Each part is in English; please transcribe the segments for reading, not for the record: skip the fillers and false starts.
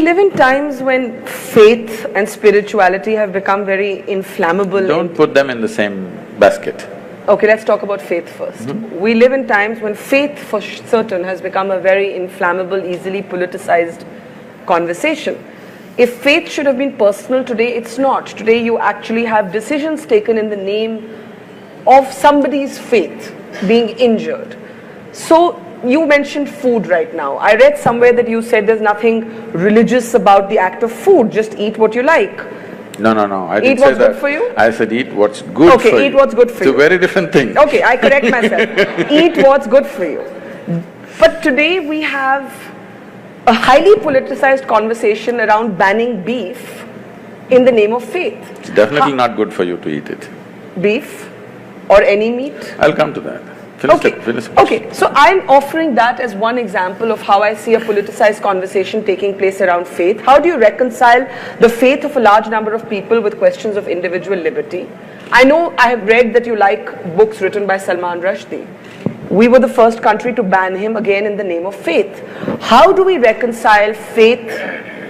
We live in times when faith and spirituality have become very inflammable. Don't put them in the same basket. Okay, let's talk about faith first. We live in times when faith for certain has become a very inflammable, easily politicized conversation. If faith should have been personal today, it's not. Today you actually have decisions taken in the name of somebody's faith being injured. So you mentioned food right now. I read somewhere that you said there's nothing religious about the act of food, just eat what you like. No, I didn't say that. Eat what's good for you? I said eat what's good for you. Okay, eat what's good for you. It's a very different thing. Okay, I correct myself. Eat what's good for you. But today we have a highly politicized conversation around banning beef in the name of faith. It's definitely not good for you to eat it. Beef or any meat? I'll come to that. Finish. Okay, so I'm offering that as one example of how I see a politicized conversation taking place around faith. How do you reconcile the faith of a large number of people with questions of individual liberty? I know I have read that you like books written by Salman Rushdie. We were the first country to ban him, again in the name of faith. How do we reconcile faith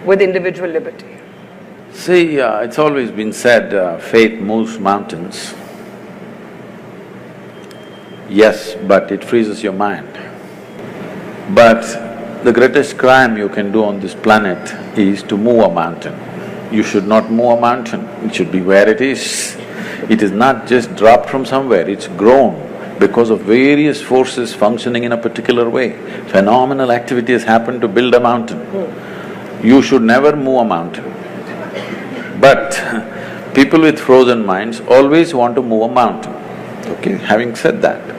with individual liberty? See, it's always been said, faith moves mountains. Yes, but it freezes your mind. But the greatest crime you can do on this planet is to move a mountain. You should not move a mountain, it should be where it is. It is not just dropped from somewhere, it's grown because of various forces functioning in a particular way. Phenomenal activity has happened to build a mountain. You should never move a mountain. But people with frozen minds always want to move a mountain. Okay, having said that,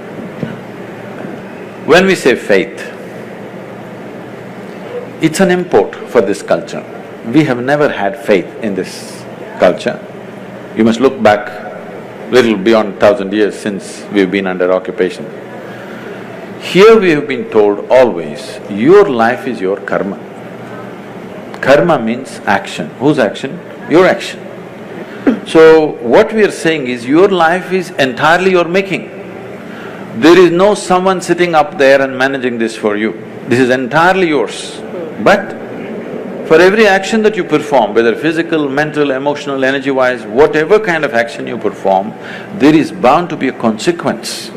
when we say faith, it's an import for this culture. We have never had faith in this culture. You must look back little beyond 1,000 years since we've been under occupation. Here we have been told always, your life is your karma. Karma means action. Whose action? Your action. So what we are saying is, your life is entirely your making. There is no someone sitting up there and managing this for you. This is entirely yours. But for every action that you perform, whether physical, mental, emotional, energy-wise, whatever kind of action you perform, there is bound to be a consequence.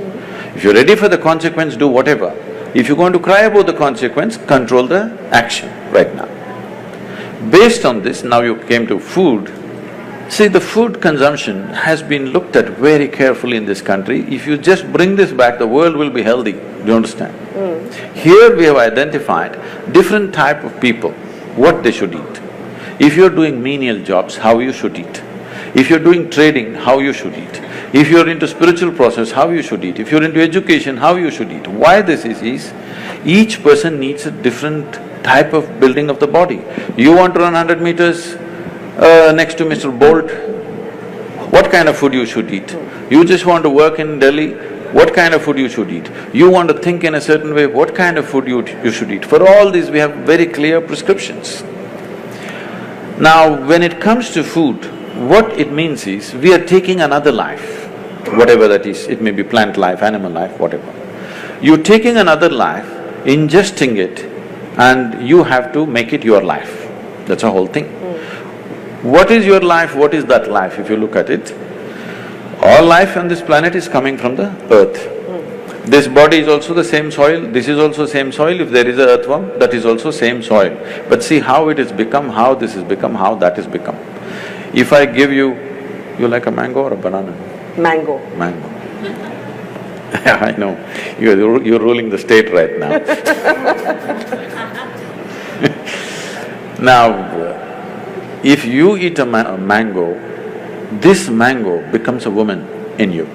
If you're ready for the consequence, do whatever. If you're going to cry about the consequence, control the action right now. Based on this, now you came to food. See, the food consumption has been looked at very carefully in this country. If you just bring this back, the world will be healthy, do you understand? Here we have identified different type of people, what they should eat. If you're doing menial jobs, how you should eat. If you're doing trading, how you should eat. If you're into spiritual process, how you should eat. If you're into education, how you should eat. Why this is each person needs a different type of building of the body. You want to run 100 meters next to Mr. Bolt, what kind of food you should eat? You just want to work in Delhi, what kind of food you should eat? You want to think in a certain way, what kind of food you should eat? For all these we have very clear prescriptions. Now, when it comes to food, what it means is, we are taking another life, whatever that is, it may be plant life, animal life, whatever. You're taking another life, ingesting it, and you have to make it your life. That's the whole thing. What is your life, what is that life, if you look at it? All life on this planet is coming from the earth. This body is also the same soil, this is also same soil. If there is an earthworm, that is also same soil. But see how it has become, how this has become, how that has become. If I give you like a mango or a banana? Mango. Mango. I know, you're ruling the state right now. Now, if you eat a mango, this mango becomes a woman in you.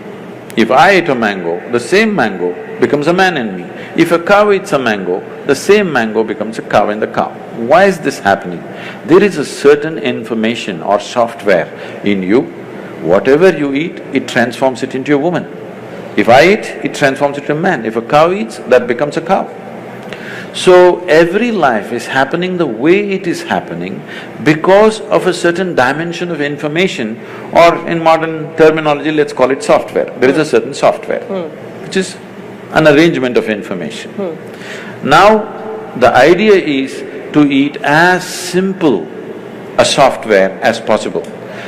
If I eat a mango, the same mango becomes a man in me. If a cow eats a mango, the same mango becomes a cow in the cow. Why is this happening? There is a certain information or software in you. Whatever you eat, it transforms it into a woman. If I eat, it transforms it into a man. If a cow eats, that becomes a cow. So, every life is happening the way it is happening because of a certain dimension of information, or in modern terminology, let's call it software. There is a certain software, which is an arrangement of information. Now, the idea is to eat as simple a software as possible.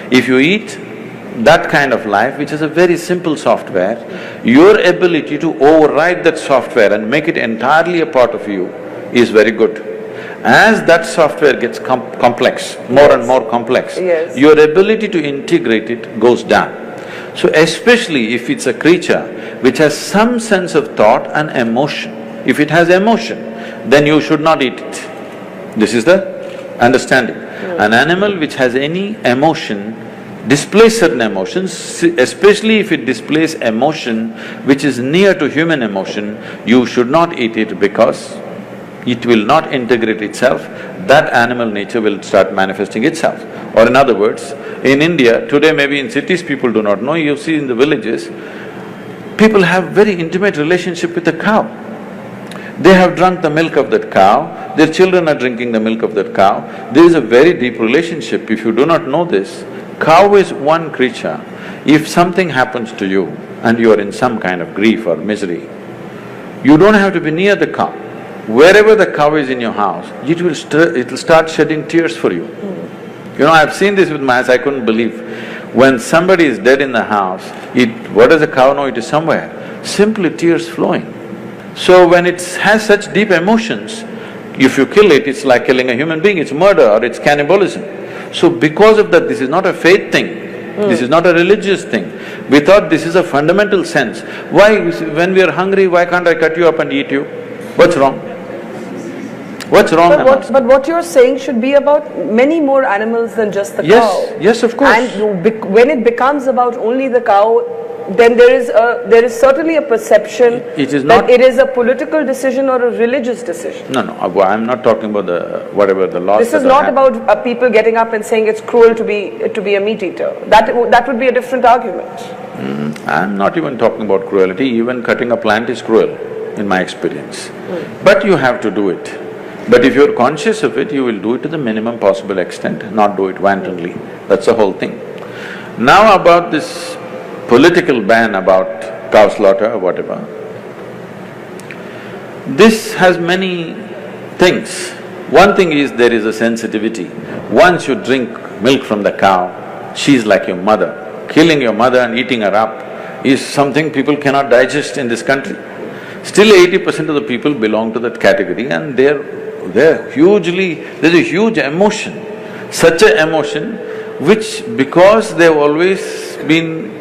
If you eat that kind of life, which is a very simple software, your ability to override that software and make it entirely a part of you is very good. As that software gets complex, more and more complex, your ability to integrate it goes down. So especially if it's a creature which has some sense of thought and emotion, if it has emotion, then you should not eat it. This is the understanding. An animal which has any emotion displays certain emotions, especially if it displays emotion which is near to human emotion, you should not eat it because it will not integrate itself, that animal nature will start manifesting itself. Or in other words, in India, today maybe in cities people do not know, you see in the villages, people have very intimate relationship with the cow. They have drunk the milk of that cow, their children are drinking the milk of that cow. There is a very deep relationship. If you do not know this, cow is one creature. If something happens to you and you are in some kind of grief or misery, you don't have to be near the cow. Wherever the cow is in your house, it'll start shedding tears for you. You know, I've seen this with my eyes, I couldn't believe. When somebody is dead in the house, what does the cow know? It is somewhere. Simply tears flowing. So when it has such deep emotions, if you kill it, it's like killing a human being, it's murder or it's cannibalism. So because of that, this is not a faith thing, this is not a religious thing. We thought this is a fundamental sense. Why, when we are hungry, why can't I cut you up and eat you? What's wrong? What's wrong? But what you're saying should be about many more animals than just the cow. Yes, of course. And when it becomes about only the cow, then there is certainly a perception that it is a political decision or a religious decision. No, I'm not talking about whatever the laws. This is not about people getting up and saying it's cruel to be a meat eater. That would be a different argument. I'm not even talking about cruelty. Even cutting a plant is cruel, in my experience. But you have to do it. But if you're conscious of it, you will do it to the minimum possible extent, not do it wantonly. That's the whole thing. Now about this political ban about cow slaughter or whatever, this has many things. One thing is there is a sensitivity. Once you drink milk from the cow, she's like your mother. Killing your mother and eating her up is something people cannot digest in this country. Still 80% of the people belong to that category and there's a huge emotion, such an emotion which because they've always been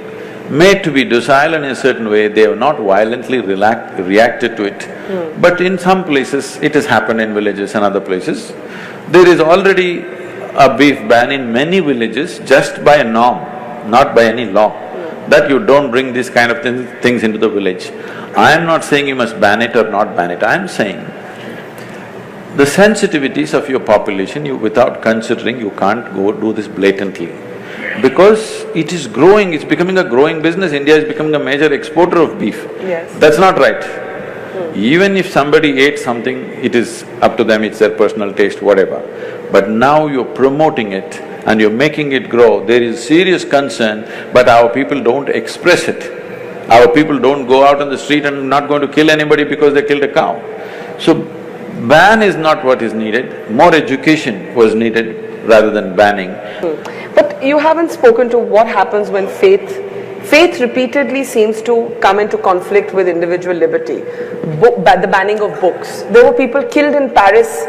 made to be docile in a certain way, they have not violently reacted to it. But in some places, it has happened in villages and other places. There is already a beef ban in many villages just by a norm, not by any law, that you don't bring these kind of things into the village. I am not saying you must ban it or not ban it, I am saying the sensitivities of your population, without considering, you can't go do this blatantly. Because it is growing, it's becoming a growing business. India is becoming a major exporter of beef. That's not right. Even if somebody ate something, it is up to them, it's their personal taste, whatever. But now you're promoting it and you're making it grow, there is serious concern, but our people don't express it. Our people don't go out on the street and not going to kill anybody because they killed a cow. So, ban is not what is needed, more education was needed rather than banning. But you haven't spoken to what happens when faith repeatedly seems to come into conflict with individual liberty. The banning of books. There were people killed in Paris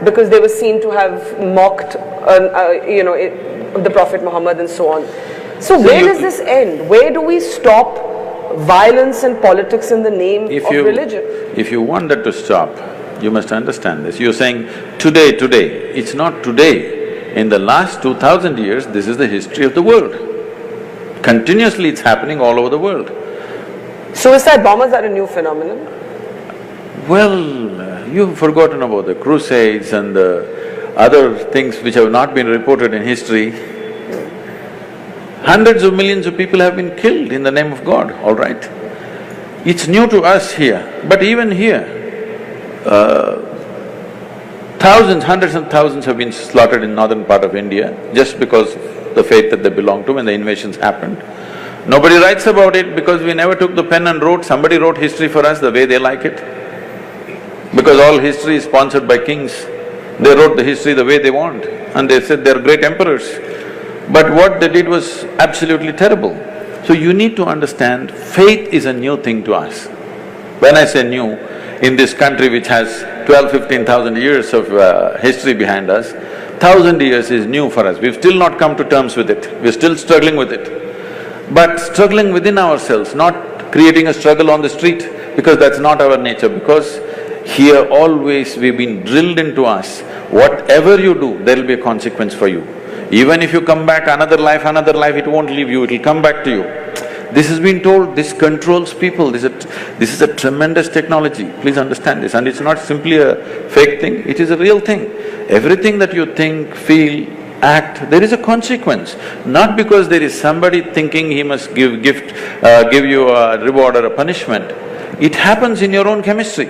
because they were seen to have mocked, the Prophet Muhammad and so on. So where does this end? Where do we stop violence and politics in the name of religion? If you want that to stop, you must understand this. You're saying today, it's not today. In the last 2000 years, this is the history of the world. Continuously it's happening all over the world. Suicide bombers are a new phenomenon? Well, you've forgotten about the crusades and the other things which have not been reported in history. Hundreds of millions of people have been killed in the name of God, all right. It's new to us here, but even here, thousands, hundreds and thousands have been slaughtered in northern part of India just because of the faith that they belong to when the invasions happened. Nobody writes about it because we never took the pen and wrote, somebody wrote history for us the way they like it. Because all history is sponsored by kings, They wrote the history the way they want and they said they're great emperors. But what they did was absolutely terrible. So you need to understand, faith is a new thing to us. When I say new, in this country which has 15,000 years of history behind us, 1,000 years is new for us. We've still not come to terms with it, we're still struggling with it. But struggling within ourselves, not creating a struggle on the street, because that's not our nature, because here always we've been drilled into us, whatever you do, there'll be a consequence for you. Even if you come back another life, it won't leave you, it'll come back to you. This has been told, this controls people, this is a tremendous technology, please understand this. And it's not simply a fake thing, it is a real thing. Everything that you think, feel, act, there is a consequence. Not because there is somebody thinking he must give you a reward or a punishment. It happens in your own chemistry.